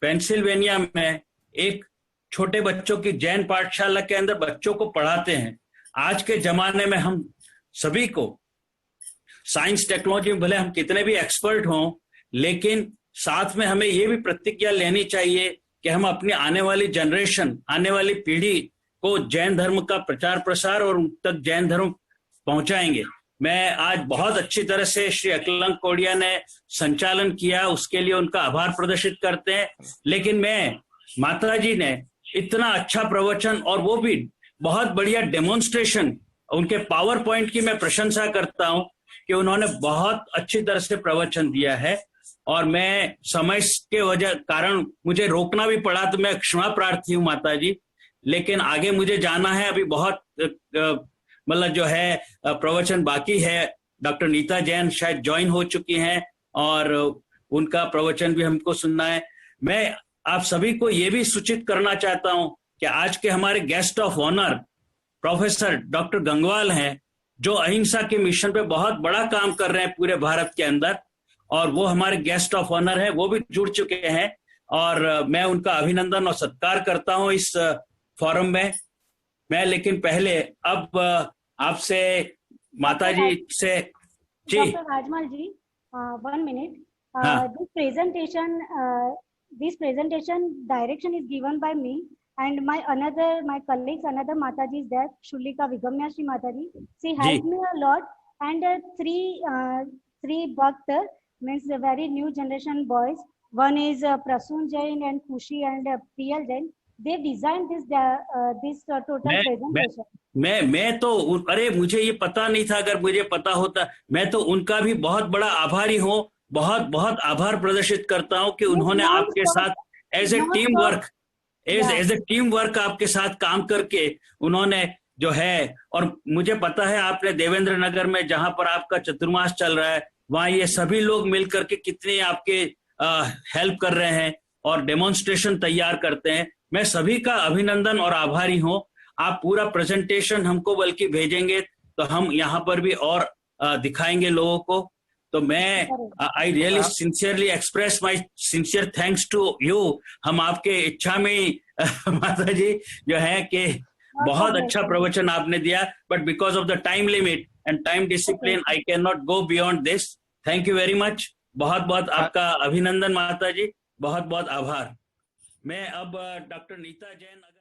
पेंसिल्वेनिया में एक छोटे बच्चों की जैन पाठशाला के अंदर बच्चों को पढ़ाते हैं। आज के जमाने में हम सभी को साइंस टेक्नोलॉजी में भले हम कितने भी एक्सपर्ट हों, लेकिन साथ में हमें ये भी प्रतिज्ञा लेनी चाहिए कि हम अपनी आने वाली जनरेशन, आने वाली पीढ़ी को जैन धर्म का प्रचार प्रसार और उन तक जैन धर्म पहुंचाएंगे। मैं आज बहुत अच्छी तरह से श्री अकलंक कोडिया ने संचालन किया, उसके लिए उनका आभार प्रदर्शित करते हैं। लेकिन मैं माता जी ने इतना अच्छा प्रवचन और वो भी बहुत बढ़िया डेमोन्स्ट्रेशन, उनके पावर पॉइंट की मैं प्रशंसा करता हूं कि उन्होंने बहुत अच्छी तरह से प्रवचन दिया है। और मैं समय के वजह कारण मुझे रोकना भी पड़ा, तो मैं क्षमा प्रार्थी हूँ माता जी, लेकिन आगे मुझे जाना है। अभी बहुत मतलब जो है प्रवचन बाकी है। डॉक्टर नीता जैन शायद ज्वाइन हो चुकी हैं और उनका प्रवचन भी हमको सुनना है। मैं आप सभी को ये भी सूचित करना चाहता हूं कि आज के हमारे guest of honour professor doctor Gangwal हैं, जो अहिंसा के मिशन पे बहुत बड़ा काम कर रहे हैं पूरे भारत के अंदर, और वो हमारे गेस्ट ऑफ ऑनर हैं, वो भी जुड़ चुके हैं और मैं उनका अभिनंदन और सत्कार करता हूं इस फोरम में। मैं लेकिन पहले अब आपसे माता जी से जी Dr. Rajmal ji, 1 minute. हाँ. This presentation direction is given by me and my colleagues, another Mataji is there, Shulika Vigamya Shri Mataji. She helped me a lot, and three Bhakt means the very new generation boys. One is Prasun Jain and Kushi and Priyal Jain. They designed this total presentation. मैं तो अरे मुझे ये पता नहीं था, अगर मुझे पता होता। मैं तो उनका भी बहुत बड़ा आभारी हूँ, बहुत बहुत आभार प्रदर्शित करता हूँ कि उन्होंने आपके साथ एज ए टीम वर्क आपके साथ काम करके उन्होंने जो है, और मुझे पता है आपने देवेंद्र नगर में जहां पर आपका चतुर्मास चल रहा है, वहां ये सभी लोग मिलकर के कितने आपके हेल्प कर रहे हैं और डेमोन्स्ट्रेशन तैयार करते हैं। मैं सभी का अभिनंदन और आभारी हूँ। आप पूरा प्रेजेंटेशन हमको बल्कि भेजेंगे तो हम यहाँ पर भी और दिखाएंगे लोगों को। तो मैं I really sincerely express my sincere thanks to you. हम आपके इच्छा में माता जी जो है कि बहुत अच्छा प्रवचन आपने दिया, but because of the time limit and time discipline I can not go beyond this. Thank you very much. बहुत बहुत आपका अभिनंदन माता जी, बहुत बहुत आभार। मैं अब डॉक्टर नीता जैन अगर